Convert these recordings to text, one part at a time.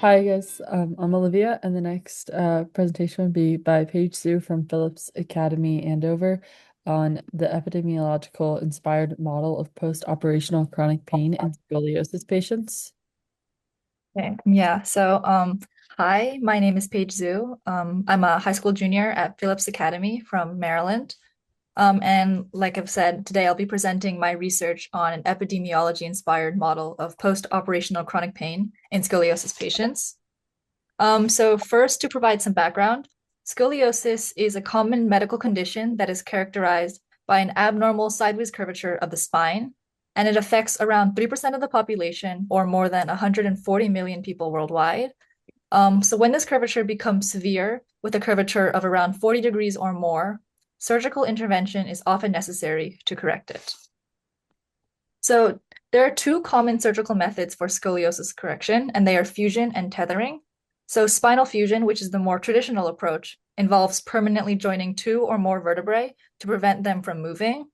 Hi guys, I'm Olivia, and the next presentation will be by Paige Sue from Phillips Academy, Andover, on the epidemiological-inspired model of post-operational chronic pain in scoliosis patients. Okay. Hi, my name is Paige Zhu. I'm a high school junior at Phillips Academy from Maryland. And like I've said, today I'll be presenting my research on an epidemiology-inspired model of post-operational chronic pain in scoliosis patients. So first, to provide some background, scoliosis is a common medical condition that is characterized by an abnormal sideways curvature of the spine, and it affects around 3% of the population, or more than 140 million people worldwide. So when this curvature becomes severe, with a curvature of around 40 degrees or more, surgical intervention is often necessary to correct it. So there are two common surgical methods for scoliosis correction, and they are fusion and tethering. So spinal fusion, which is the more traditional approach, involves permanently joining two or more vertebrae to prevent them from moving.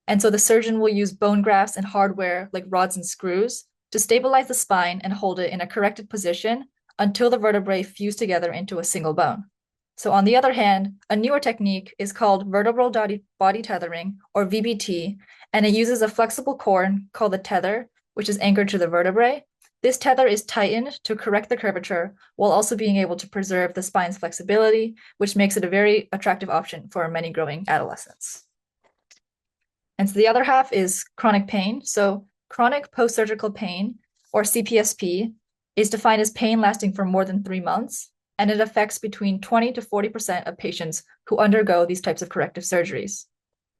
And so the surgeon will use bone grafts and hardware like rods and screws to stabilize the spine and hold it in a corrected position until the vertebrae fuse together into a single bone. So on the other hand, a newer technique is called vertebral body tethering, or VBT, and it uses a flexible cord called the tether, which is anchored to the vertebrae. This tether is tightened to correct the curvature while also being able to preserve the spine's flexibility, which makes it a very attractive option for many growing adolescents. And so the other half is chronic pain. So chronic post-surgical pain, or CPSP, is defined as pain lasting for more than 3 months, and it affects between 20 to 40% of patients who undergo these types of corrective surgeries.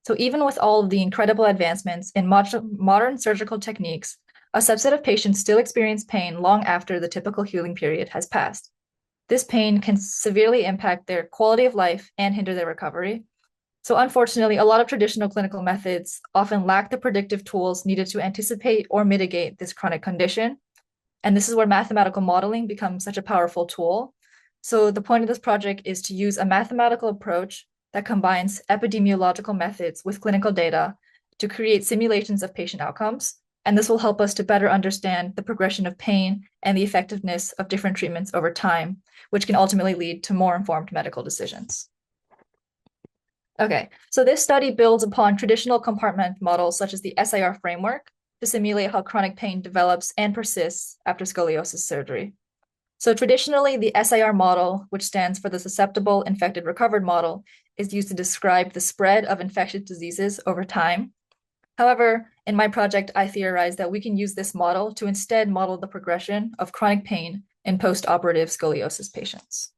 So even with all of the incredible advancements in modern surgical techniques, a subset of patients still experience pain long after the typical healing period has passed. This pain can severely impact their quality of life and hinder their recovery. So unfortunately, a lot of traditional clinical methods often lack the predictive tools needed to anticipate or mitigate this chronic condition. And this is where mathematical modeling becomes such a powerful tool. So the point of this project is to use a mathematical approach that combines epidemiological methods with clinical data to create simulations of patient outcomes. And this will help us to better understand the progression of pain and the effectiveness of different treatments over time, which can ultimately lead to more informed medical decisions. Okay, so this study builds upon traditional compartment models such as the SIR framework to simulate how chronic pain develops and persists after scoliosis surgery. So traditionally, the SIR model, which stands for the Susceptible, Infected, Recovered model, is used to describe the spread of infectious diseases over time. However, in my project, I theorized that we can use this model to instead model the progression of chronic pain in post-operative scoliosis patients.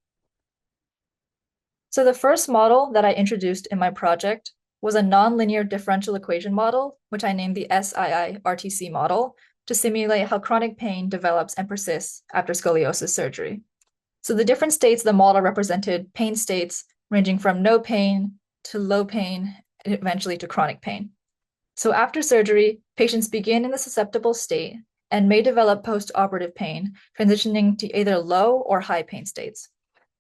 So the first model that I introduced in my project was a nonlinear differential equation model, which I named the SII-RTC model, to simulate how chronic pain develops and persists after scoliosis surgery. So the different states of the model represented pain states ranging from no pain to low pain, and eventually to chronic pain. So after surgery, patients begin in the susceptible state and may develop post-operative pain, transitioning to either low or high pain states.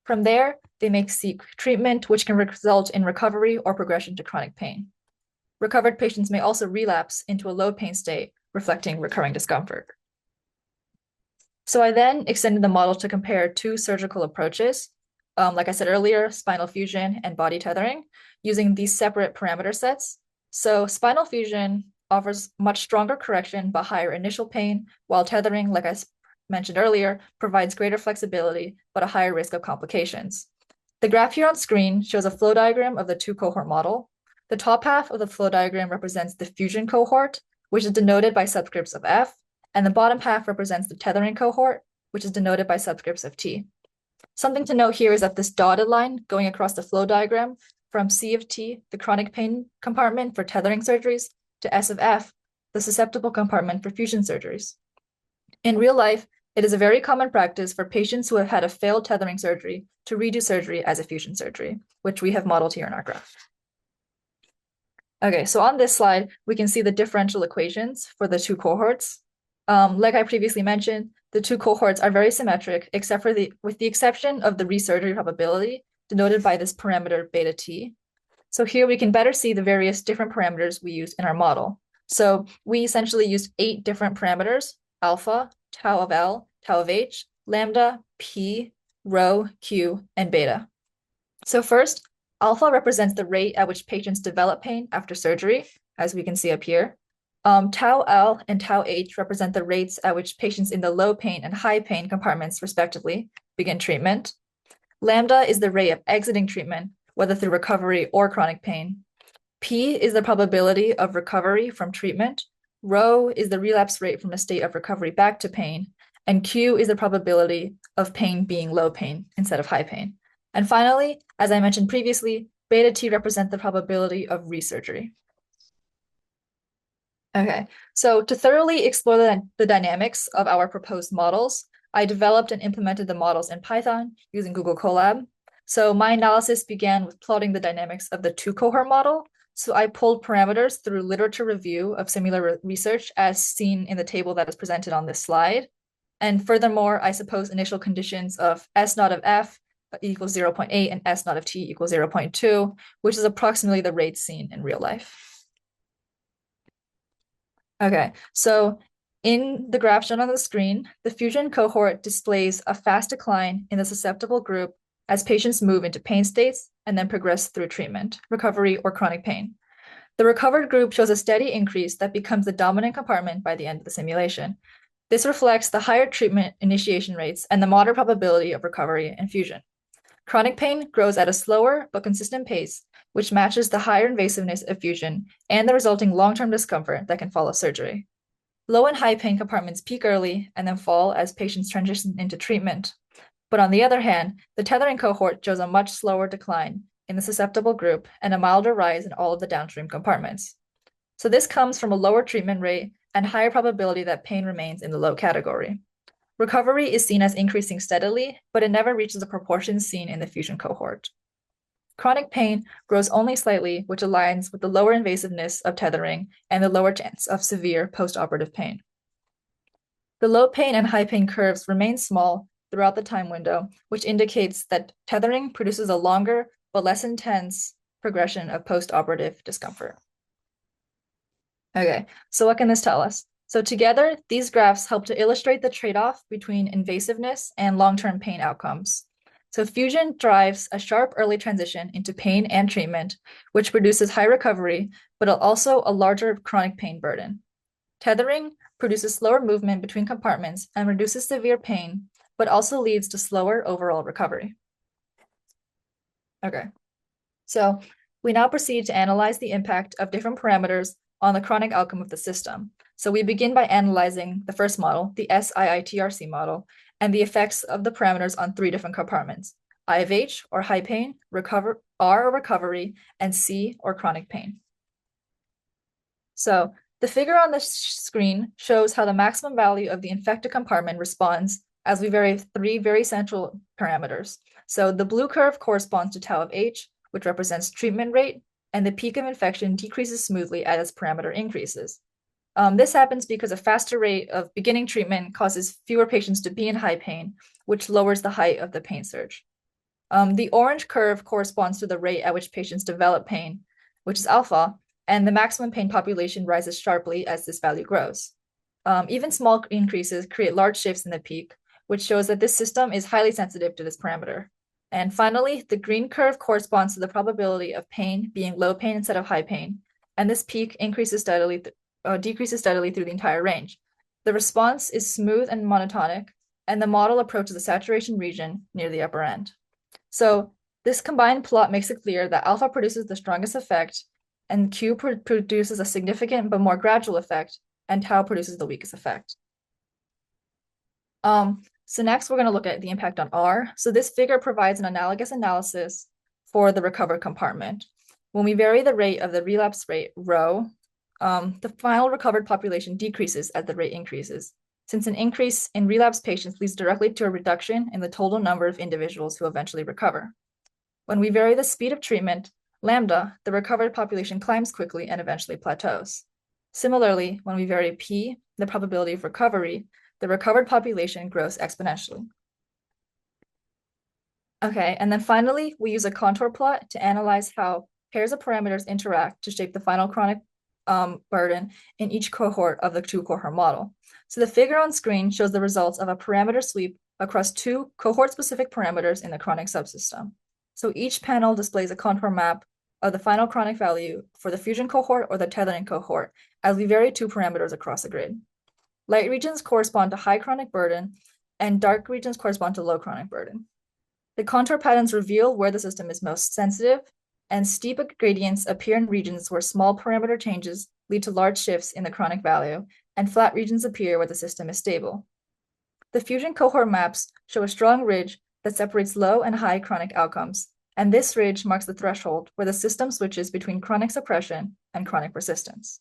From there, they may seek treatment, which can result in recovery or progression to chronic pain. Recovered patients may also relapse into a low pain state, reflecting recurring discomfort. So I then extended the model to compare two surgical approaches, like I said earlier, spinal fusion and body tethering, using these separate parameter sets. So spinal fusion offers much stronger correction but higher initial pain, while tethering, like I mentioned earlier, provides greater flexibility but a higher risk of complications. The graph here on screen shows a flow diagram of the two-cohort model. The top half of the flow diagram represents the fusion cohort, which is denoted by subscripts of F, and the bottom half represents the tethering cohort, which is denoted by subscripts of T. Something to note here is that this dotted line going across the flow diagram from C of T, the chronic pain compartment for tethering surgeries, to S of F, the susceptible compartment for fusion surgeries. In real life, it is a very common practice for patients who have had a failed tethering surgery to redo surgery as a fusion surgery, which we have modeled here in our graph. Okay, so on this slide, we can see the differential equations for the two cohorts. Like I previously mentioned, the two cohorts are very symmetric, except for with the exception of the resurgery probability, denoted by this parameter beta t. So here we can better see the various different parameters we used in our model. So we essentially used 8 different parameters: alpha, tau of L, tau of H, lambda, p, rho, q, and beta. So first, alpha represents the rate at which patients develop pain after surgery, as we can see up here. Tau L and tau H represent the rates at which patients in the low pain and high pain compartments, respectively, begin treatment. Lambda is the rate of exiting treatment, whether through recovery or chronic pain. P is the probability of recovery from treatment. Rho is the relapse rate from a state of recovery back to pain. And Q is the probability of pain being low pain instead of high pain. And finally, as I mentioned previously, beta T represent the probability of resurgery. Okay, so to thoroughly explore the dynamics of our proposed models, I developed and implemented the models in Python using Google Colab. So my analysis began with plotting the dynamics of the two-cohort model. So I pulled parameters through literature review of similar research as seen in the table that is presented on this slide. And furthermore, I suppose initial conditions of S naught of F equals 0.8 and S naught of T equals 0.2, which is approximately the rate seen in real life. Okay, so in the graph shown on the screen, the fusion cohort displays a fast decline in the susceptible group as patients move into pain states and then progress through treatment, recovery, or chronic pain. The recovered group shows a steady increase that becomes the dominant compartment by the end of the simulation. This reflects the higher treatment initiation rates and the moderate probability of recovery and fusion. Chronic pain grows at a slower but consistent pace, which matches the higher invasiveness of fusion and the resulting long-term discomfort that can follow surgery. Low and high pain compartments peak early and then fall as patients transition into treatment. But on the other hand, the tethering cohort shows a much slower decline in the susceptible group and a milder rise in all of the downstream compartments. So this comes from a lower treatment rate and higher probability that pain remains in the low category. Recovery is seen as increasing steadily, but it never reaches the proportions seen in the fusion cohort. Chronic pain grows only slightly, which aligns with the lower invasiveness of tethering and the lower chance of severe postoperative pain. The low pain and high pain curves remain small throughout the time window, which indicates that tethering produces a longer but less intense progression of postoperative discomfort. Okay, so what can this tell us? So together, these graphs help to illustrate the trade-off between invasiveness and long-term pain outcomes. So fusion drives a sharp early transition into pain and treatment, which produces high recovery, but also a larger chronic pain burden. Tethering produces slower movement between compartments and reduces severe pain, but also leads to slower overall recovery. Okay, so we now proceed to analyze the impact of different parameters on the chronic outcome of the system. So we begin by analyzing the first model, the SITR-C model, and the effects of the parameters on three different compartments: I of H, or high pain, R, or recovery, and C, or chronic pain. So the figure on the screen shows how the maximum value of the infected compartment responds as we vary three very central parameters. So the blue curve corresponds to tau of H, which represents treatment rate, and the peak of infection decreases smoothly as its parameter increases. This happens because a faster rate of beginning treatment causes fewer patients to be in high pain, which lowers the height of the pain surge. The orange curve corresponds to the rate at which patients develop pain, which is alpha, and the maximum pain population rises sharply as this value grows. Even small increases create large shifts in the peak, which shows that this system is highly sensitive to this parameter. And finally, the green curve corresponds to the probability of pain being low pain instead of high pain, and this peak decreases steadily through the entire range. The response is smooth and monotonic, and the model approaches the saturation region near the upper end. So this combined plot makes it clear that alpha produces the strongest effect, and Q produces a significant but more gradual effect, and tau produces the weakest effect. So next, we're going to look at the impact on R. So this figure provides an analogous analysis for the recovered compartment. When we vary the rate of the relapse rate, rho, the final recovered population decreases as the rate increases, since an increase in relapse patients leads directly to a reduction in the total number of individuals who eventually recover. When we vary the speed of treatment, lambda, the recovered population climbs quickly and eventually plateaus. Similarly, when we vary P, the probability of recovery, the recovered population grows exponentially. Okay, and then finally, we use a contour plot to analyze how pairs of parameters interact to shape the final chronic burden in each cohort of the two-cohort model. So the figure on screen shows the results of a parameter sweep across two cohort-specific parameters in the chronic subsystem. So each panel displays a contour map of the final chronic value for the fusion cohort or the tethering cohort as we vary two parameters across the grid. Light regions correspond to high chronic burden, and dark regions correspond to low chronic burden. The contour patterns reveal where the system is most sensitive, and steep gradients appear in regions where small parameter changes lead to large shifts in the chronic value, and flat regions appear where the system is stable. The fusion cohort maps show a strong ridge that separates low and high chronic outcomes, and this ridge marks the threshold where the system switches between chronic suppression and chronic persistence.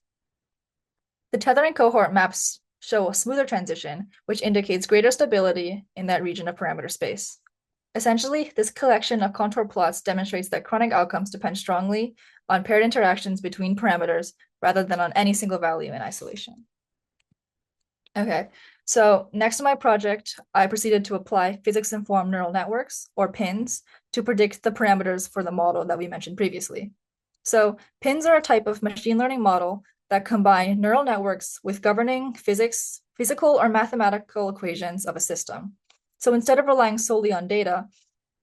The tethering cohort maps show a smoother transition, which indicates greater stability in that region of parameter space. Essentially, this collection of contour plots demonstrates that chronic outcomes depend strongly on paired interactions between parameters rather than on any single value in isolation. Okay, so next to my project, I proceeded to apply physics-informed neural networks, or PINs, to predict the parameters for the model that we mentioned previously. So PINs are a type of machine learning model that combine neural networks with governing physical or mathematical equations of a system. So instead of relying solely on data,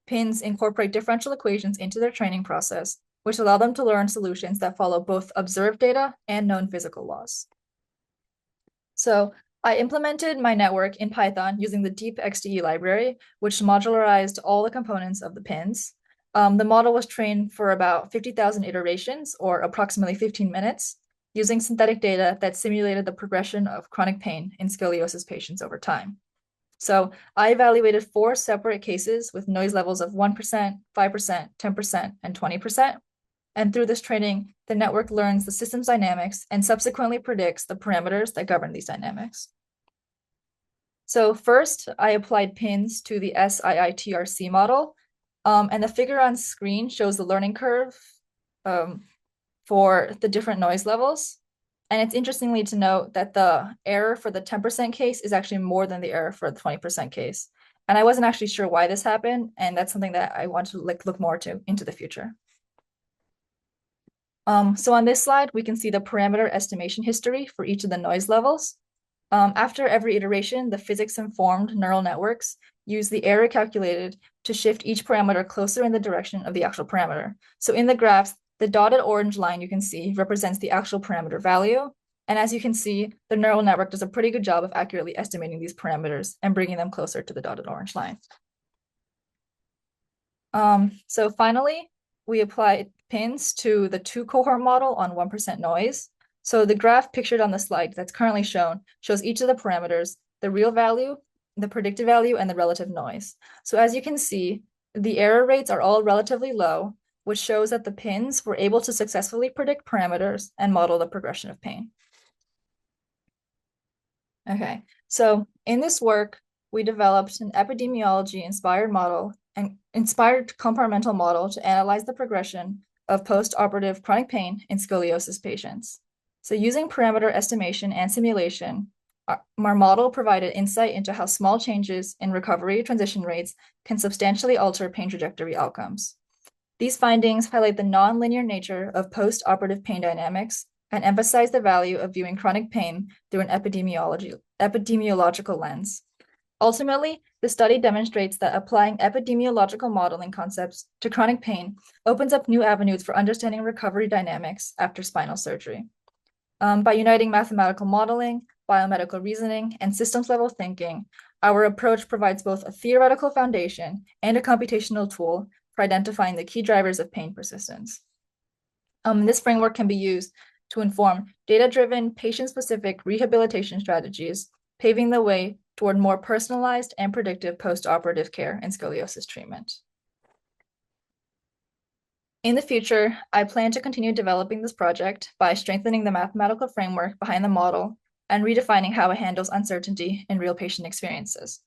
PINs incorporate differential equations into their training process, which allow them to learn solutions that follow both observed data and known physical laws. So I implemented my network in Python using the deepXDE library, which modularized all the components of the PINs. The model was trained for about 50,000 iterations, or approximately 15 minutes, using synthetic data that simulated the progression of chronic pain in scoliosis patients over time. So I evaluated 4 separate cases with noise levels of 1%, 5%, 10%, and 20%. And through this training, the network learns the system's dynamics and subsequently predicts the parameters that govern these dynamics. So first, I applied PINs to the SITR-C model, and the figure on screen shows the learning curve for the different noise levels. And it's interestingly to note that the error for the 10% case is actually more than the error for the 20% case. And I wasn't actually sure why this happened, and that's something that I want to look more into the future. So on this slide, we can see the parameter estimation history for each of the noise levels. After every iteration, the physics-informed neural networks use the error calculated to shift each parameter closer in the direction of the actual parameter. So in the graphs, the dotted orange line you can see represents the actual parameter value. And as you can see, the neural network does a pretty good job of accurately estimating these parameters and bringing them closer to the dotted orange line. So finally, we applied PINs to the two-cohort model on 1% noise. So the graph pictured on the slide that's currently shown shows each of the parameters, the real value, the predicted value, and the relative noise. So as you can see, the error rates are all relatively low, which shows that the PINs were able to successfully predict parameters and model the progression of pain. Okay, so in this work, we developed an epidemiology-inspired model and inspired compartmental model to analyze the progression of post-operative chronic pain in scoliosis patients. So using parameter estimation and simulation, our model provided insight into how small changes in recovery transition rates can substantially alter pain trajectory outcomes. These findings highlight the nonlinear nature of post-operative pain dynamics and emphasize the value of viewing chronic pain through an epidemiological lens. Ultimately, the study demonstrates that applying epidemiological modeling concepts to chronic pain opens up new avenues for understanding recovery dynamics after spinal surgery. By uniting mathematical modeling, biomedical reasoning, and systems-level thinking, our approach provides both a theoretical foundation and a computational tool for identifying the key drivers of pain persistence. This framework can be used to inform data-driven, patient-specific rehabilitation strategies, paving the way toward more personalized and predictive post-operative care in scoliosis treatment. In the future, I plan to continue developing this project by strengthening the mathematical framework behind the model and redefining how it handles uncertainty in real patient experiences.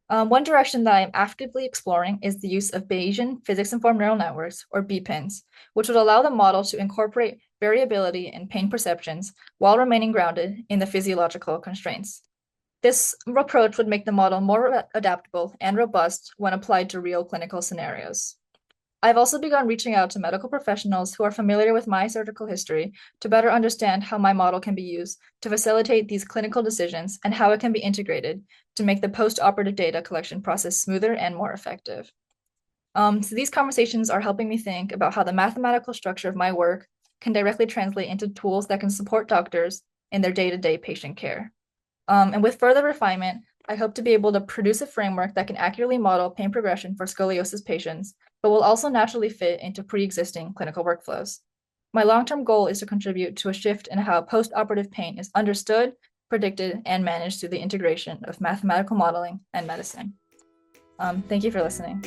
One direction that I'm actively exploring is the use of Bayesian physics-informed neural networks, or BPINs, which would allow the model to incorporate variability in pain perceptions while remaining grounded in the physiological constraints. This approach would make the model more adaptable and robust when applied to real clinical scenarios. I've also begun reaching out to medical professionals who are familiar with my surgical history to better understand how my model can be used to facilitate these clinical decisions and how it can be integrated to make the post-operative data collection process smoother and more effective. So these conversations are helping me think about how the mathematical structure of my work can directly translate into tools that can support doctors in their day-to-day patient care. And with further refinement, I hope to be able to produce a framework that can accurately model pain progression for scoliosis patients, but will also naturally fit into pre-existing clinical workflows. My long-term goal is to contribute to a shift in how post-operative pain is understood, predicted, and managed through the integration of mathematical modeling and medicine. Thank you for listening.